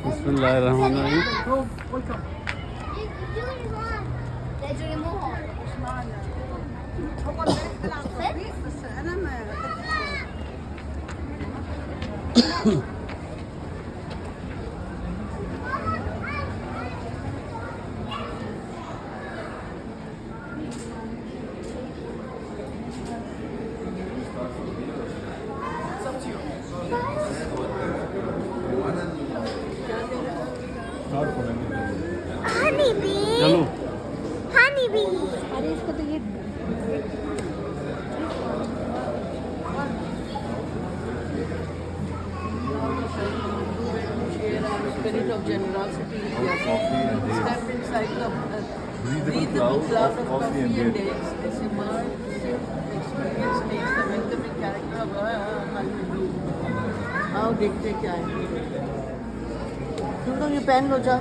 बिस्मिल्लाहिर्रहमानिर्रहीम। Honey bee, चलो honey bee. अरे इसको तो ये Spirit of generosity is Of coffee and dates. Step inside the Breathable cloud cloud of coffee and dates. This immersive experience makes the welcoming character of Honeydew. आओ देखते क्या है। तुम लोग ये पहन लो जा।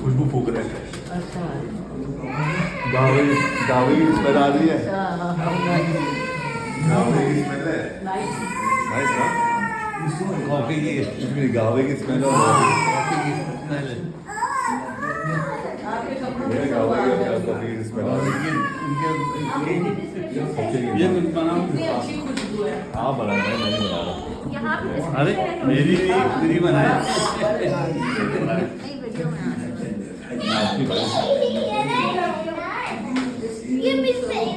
खुशबू फूक रहे हैं। अच्छा गावे की स्मेल आ रही है। गावे की स्मेल है। नाइस नाइस ना? कॉफी की इसमें गावे की स्मेल और कॉफी की स्मेल है। ये गावे की कॉफी की स्मेल आ रही है। ये कुछ बनाओ। अच्छी खुशबू है। आप बना रहे हैं, मैं नहीं बना रहा। अरे मेरी मेरी बनाया। आपकी भाई ये मिस मेरी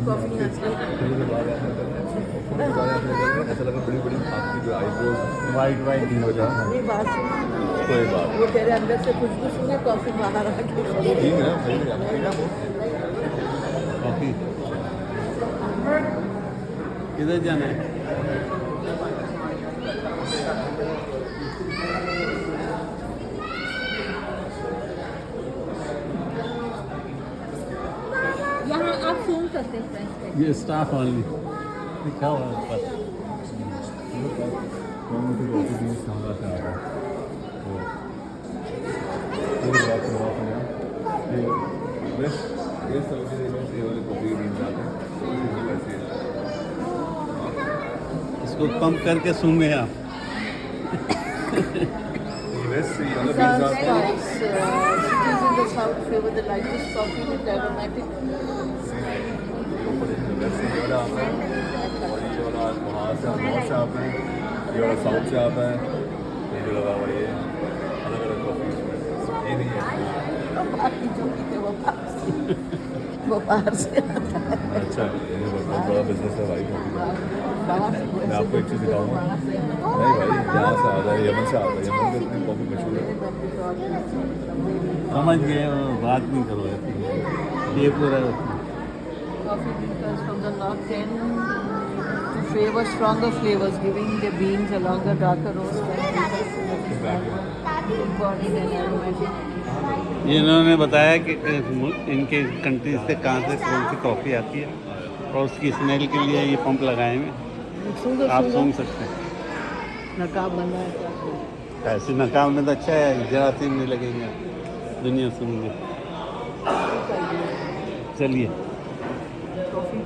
कॉफी ऐसा लगा बड़ी बड़ी आपकी जो आईब्रोज वाइट वाइट की वजह ये बात सुन कोई बात वो तेरे अंदर से खुशबू सुने कॉफी बाहर आके ठीक है ना सही है ठीक है कॉफी किधर जाना है? यहाँ आप सुन सकते हैं फ्रेंच पे। ये स्टाफ ऑनली लिखा हुआ है ऊपर। मुझे कॉफी भी सांगा से आ रहा है तो ये बात करवा था यार ये बस ये सब के लिए ये वाले कॉफी के बीन जाते हैं वैसे इसको पंप करके सूंघे आप। ये वैसे ये वाले बीन जाते हैं cities in the south favor the lightest coffee with aromatic वैसे ये वाला आता है और ये वाला वहाँ से नॉर्थ से आता है ये वाला साउथ से आता है ये जो लगा हुआ ये अलग अलग कॉफी ये नहीं है बाकी जो पीते वो बाहर से आता है अच्छा ये बहुत बड़ा बिजनेस है भाई कॉफी का बाहर से मैं आपको एक चीज़ दिखाऊंगा नहीं भाई यहाँ से आता है यमन से आता है यमन में इतनी कॉफ़ी मशहूर है समझ गए वो बात नहीं करो ऐसी। ये पूरा coffee drinkers from the north tend to favor stronger flavors, giving the beans a longer, darker roast and body and aromatic. ये इन्होंने बताया कि इनके कंट्री से कहाँ से कौन सी कॉफ़ी आती है और उसकी स्मेल के लिए ये पंप लगाए हुए हैं। आप सूंघ सकते हैं। नकाब बंधा है ऐसे नकाब में तो अच्छा है, जरासीम नहीं लगेंगे, दुनिया सुनेंगे। चलिए कॉफी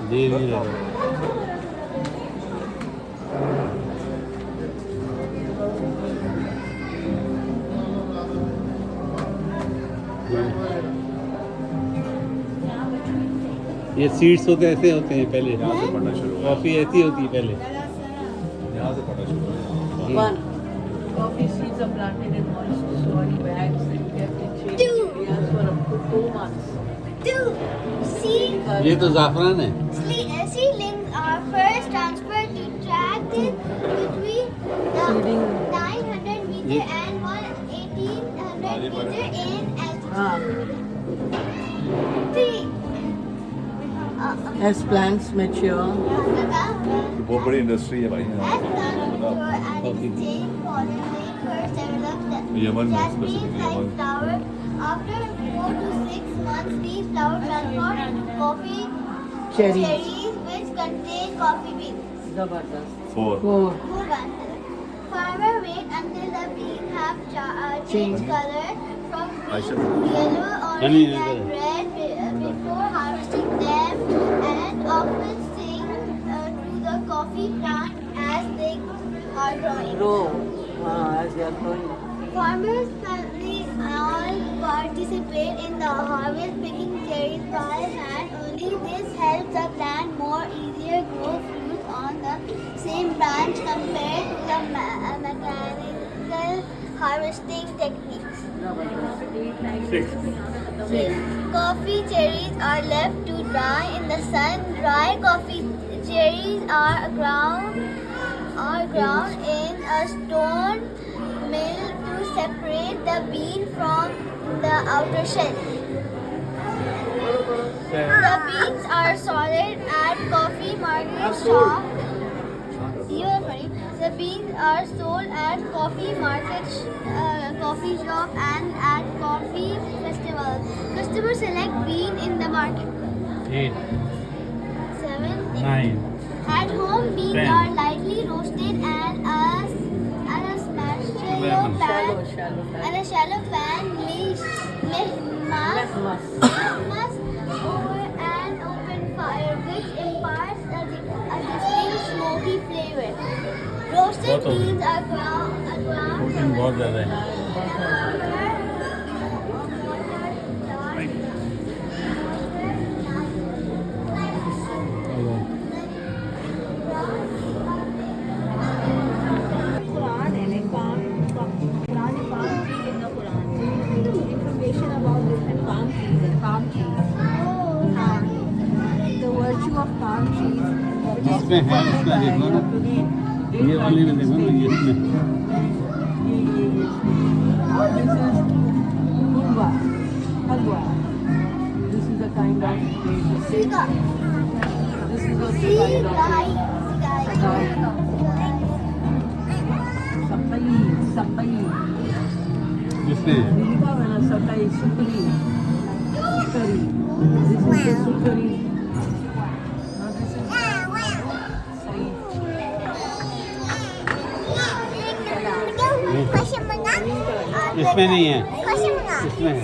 धीरे धीरे ये सीड्स होते ऐसे होते हैं पहले। यहाँ से पढ़ना शुरू हुआ कॉफ़ी ऐसी होती है पहले। यहाँ से पढ़ना शुरू हुआ One. Coffee seeds are planted in moist soil bags and kept in shady areas for up to 2 months. Two. ये तो ज़ाफ़रान है। Seedlings are first transferred to tract between the Seeding. 900 meter and 1800 meter in altitude. हाँ 3. As plants mature, बहुत बड़ी industry है भाई Yemen में specifically Yemen. After 4 to 6 months, these flowers transform into coffee cherries. cherries which contain coffee beans. Zabardast. 4 4. Farmer wait until the beans have changed color from Aisha. green to yellow, Honey, orange, and red before harvesting them, and often sing to the coffee plant as they are growing. Grow. As they are growing. Farmers family all participate in the harvest, picking cherries by hand. Only this helps the plant more easier grow fruit on the same branch compared to the mechanical harvesting techniques. Coffee cherries are left to dry in the sun. Dry coffee cherries are ground in a stone mill to separate the bean from the outer shell. The beans are sold at coffee market shop. The beans are sold at coffee market, coffee shop, and at coffee festivals. Customers select bean in the market. 8, 7. 9. At home, beans 10. are lightly roasted and a shallow pan. Shallow. And a shallow pan mass over an open fire, which imparts a distinct smoky flavor. Roasted बहुत हो गई। beans are ground protein बहुत ज़्यादा है Quran and palm Quran and palm tree in the Quran. Information about different palm trees and palm trees. The virtue of palm trees. इसमें है इसमें देखो ना ये वाली में देखो ना ये इसमें This is Kumba, Halwa. This is the kind of Siga. This is also kind of Sapai. इसमें Nilivavana Sapai, Sukari. This is the Sukari. Now this is Sai. इसमें नहीं है इसमें है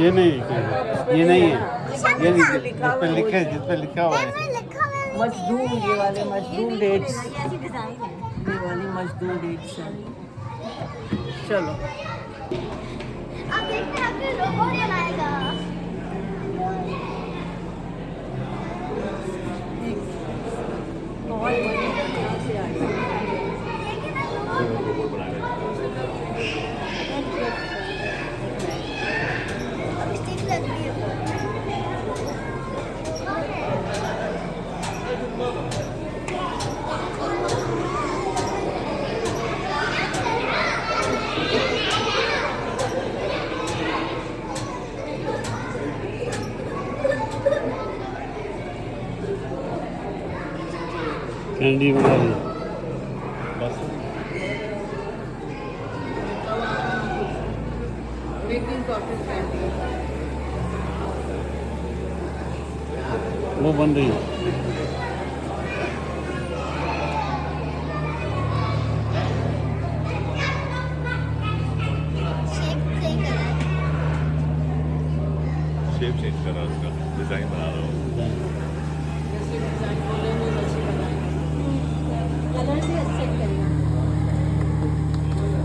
ये नहीं ये नहीं है ये नहीं जिस पे लिखा है जिस पे लिखा हुआ है मजदूर ये वाले मजदूर डेट्स ये वाली मजदूर डेट्स हैं चलो अब देखते हैं आपके रोबोट बनाएगा बहुत बड़ी यहाँ से आई रोबोट बनाने अब स्टिक लग रही है कैंडी बना ली बस बेकिंग कॉटन कैंडी वो बन रही है शेप शेप सही करा चेंज कर रहा है उसका डिजाइन बना रहा हूँ जैसे डिजाइन बोले में वैसे बनाएंगे कलर भी अच्छे करेगा।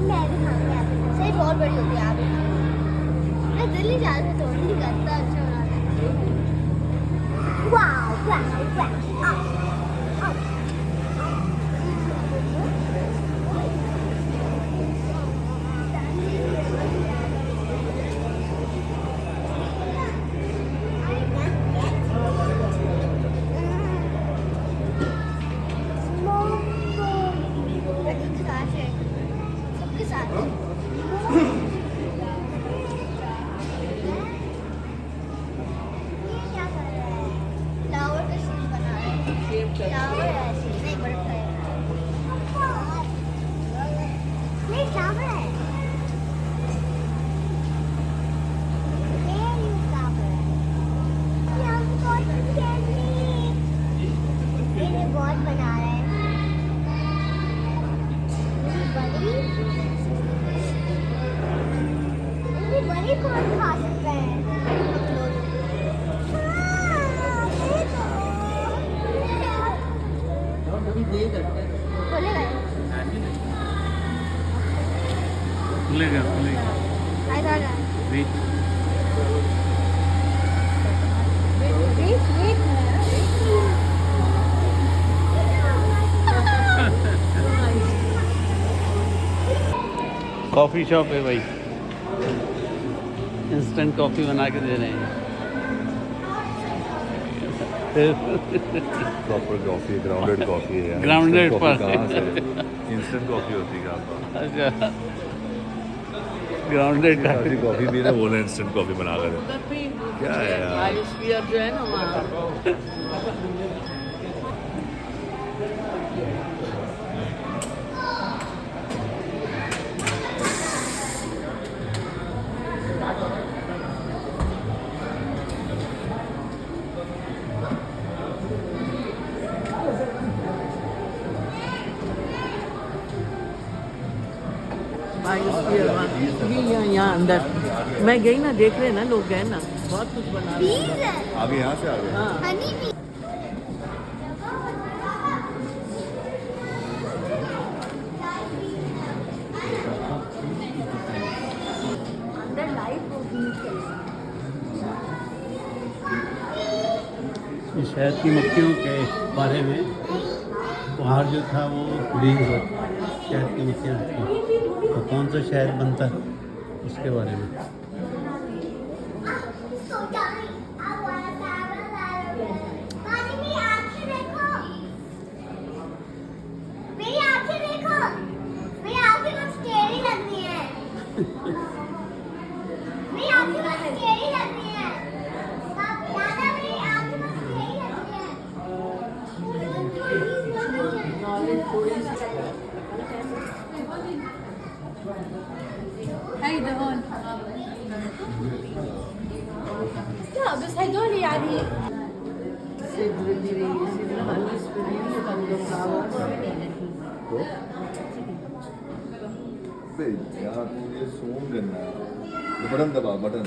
मैं भी खाऊंगी आप सही बहुत बड़ी होती है आप भी खाओ। मैं दिल नहीं चाहती थोड़ी नहीं करता अच्छा बनाना वाओ वाओ वाओ सबके साथ ये कौन खा सकता है? अभी दे करते हैं। खोलेगा ये? खुलेगा खुलेगा I thought that. Wait. Wait. Coffee shop है भाई, इंस्टेंट कॉफ़ी बना के दे रहे हैं। प्रॉपर कॉफ़ी, ग्राउंडेड कॉफ़ी है यार। Grounded Instant coffee पर। कहाँ से? इंस्टेंट कॉफ़ी होती है क्या? अच्छा, ग्राउंडेड काफ़ी कॉफ़ी भी ना बोले इंस्टेंट कॉफ़ी बना कर। उधर भी क्या है यार? बायोस्फीयर जो है ना वहाँ बायोस्फीयर ये यहाँ अंदर मैं गई ना, देख रहे ना लोग गए ना, बहुत कुछ बना रहे हैं। Bees है। आगे यहाँ से आगे। हाँ Honey bee. अंदर लाइव शहद की मक्खियों के बारे में बाहर जो था वो बीज शहद की मक्खियाँ थी, तो कौन सा शहद बनता है उसके बारे में। मेरी आंखें देखो, मेरी आंखें बहुत स्केरी लग रही हैं। मेरी आंखें बहुत स्केरी लग रही हैं। दादा मेरी आंखें बहुत स्केरी लग रही لا بس هدول يعني इससे धीरे धीरे इसी तरह हल्की स्पीड से हम लोग यहाँ तो ये सूम करना है। बटन दबा बटन।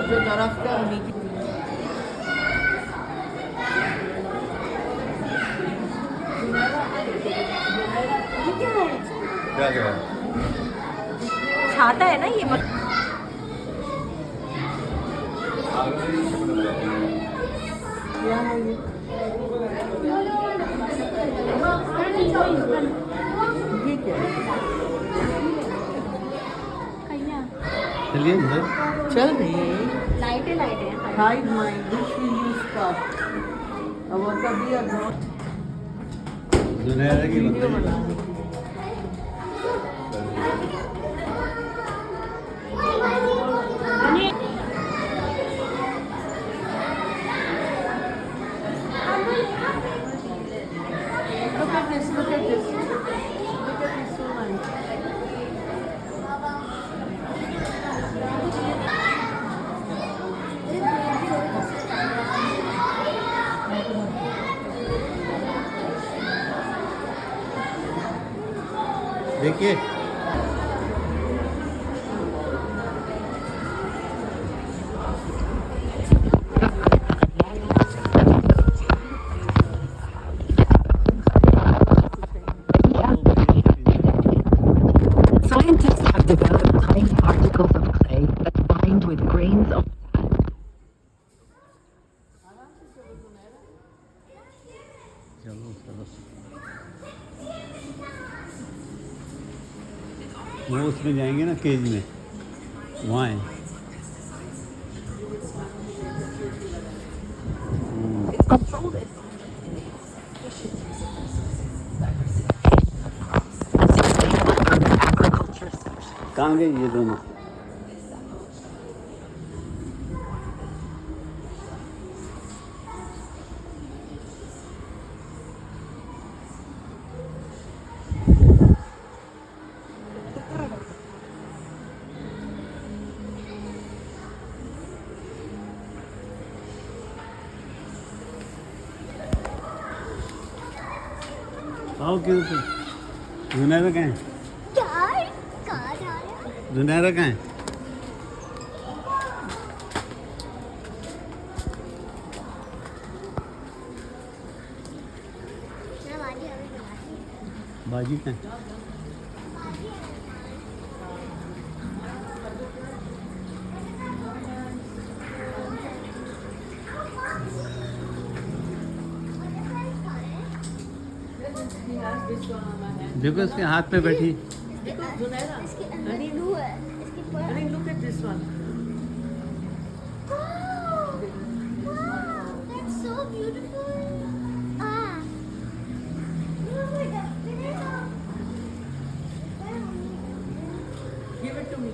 जो तरफ का नीचे क्या क्या? छाता है ना ये क्या है ये? ये क्या है? चलिए अंदर। चल रही है लाइटें हैं hide mind which will you stop अब वो कभी अब दुनिया की वीडियो बंदी बनाने Look at this, look at this. Look at this, so nice. देखिए Scientists have developed tiny particles of clay that bind with grains of चलो चलो वो उसमें जाएंगे ना केज में, वहाँ है। कहाँ गए ये दोनों? आओ क्यों तो जुनैरा कहाँ है? यार कहाँ जा रहे हो? जुनैरा कहाँ है? मैं बाजी अभी बनाती बाजी कहाँ है? देखो इसके हाथ पे बैठी देखो जुनैरा इसके अंदर ब्लू है इसके पर honey look at this one Wow, that's so beautiful. Ah. Look at that. give it to me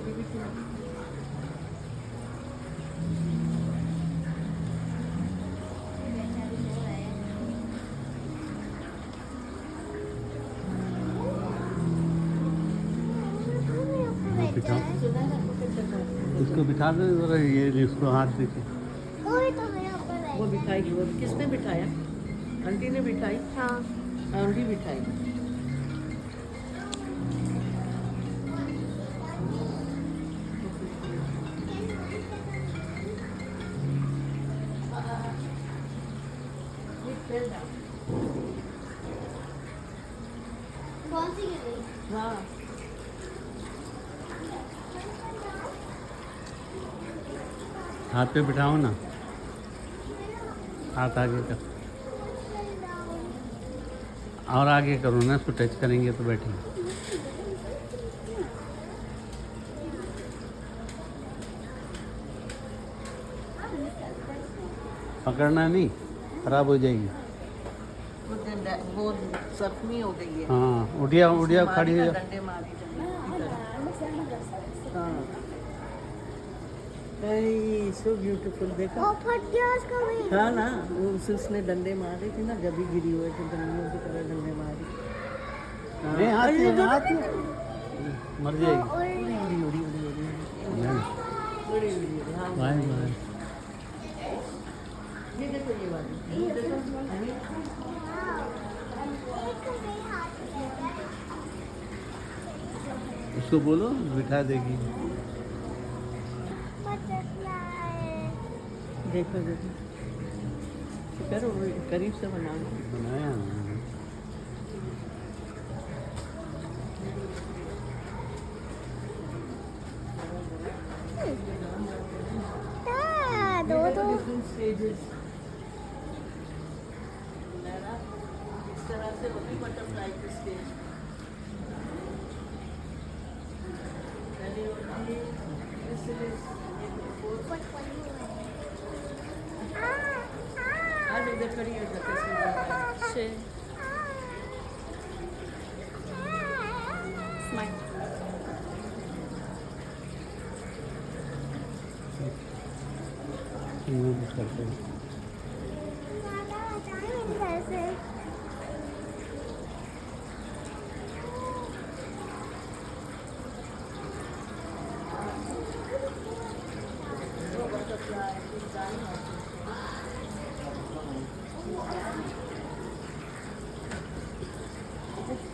बिठा इसको बिठा दो जरा ये इसको हाथ देखे कोई तो यहाँ पर वो है बिठाएगी वो किसने बिठाया आंटी ने बिठाई हाँ आंटी बिठाई कौन सी गिर गई हाँ हाथ पे बिठाओ ना हाथ आगे कर और आगे करो ना इसको टच करेंगे तो बैठेंगे पकड़ना नहीं खराब हो जाएगी वो जख्मी हो गई है हाँ उड़िया उड़िया खड़ी हो जा डंडे मारी हाँ सो ब्यूटीफुल देखा वो फट गया उसका भी हाँ ना वो उसने डंडे मारे थे ना जब भी गिरी हुई थी डंडियों की तरह डंडे मारे हाँ। नहीं हाथ अरे, में हाथ में मर जाएगी उड़ी उड़ी उड़ी उड़ी नहीं, उड़ी उड़ी हाँ बाय बाय ये देखो ये वाली ये देखो उसको बोलो बिठा देगी देखो देखो करो करीब से बनाना बनाया ना। दो दो डिफरेंट स्टेजेस इस तरह से होती बटरफ्लाई की स्टेज पहले होती है आज इधर खड़ी है कैसे करते हैं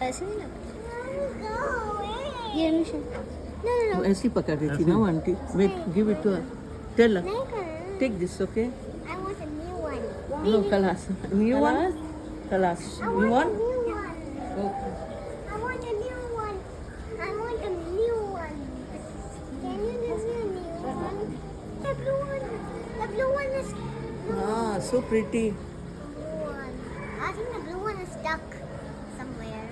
ऐसे नहीं लगता ये मिशन वो ऐसी पकड़ रही थी ना वो aunty wait give it to her tell नहीं करना take this okay I want a new one no class new one class I you want a want new one okay I want a new one I want a new one can you give me a new one the blue one is हाँ so pretty blue one I think the blue one is stuck somewhere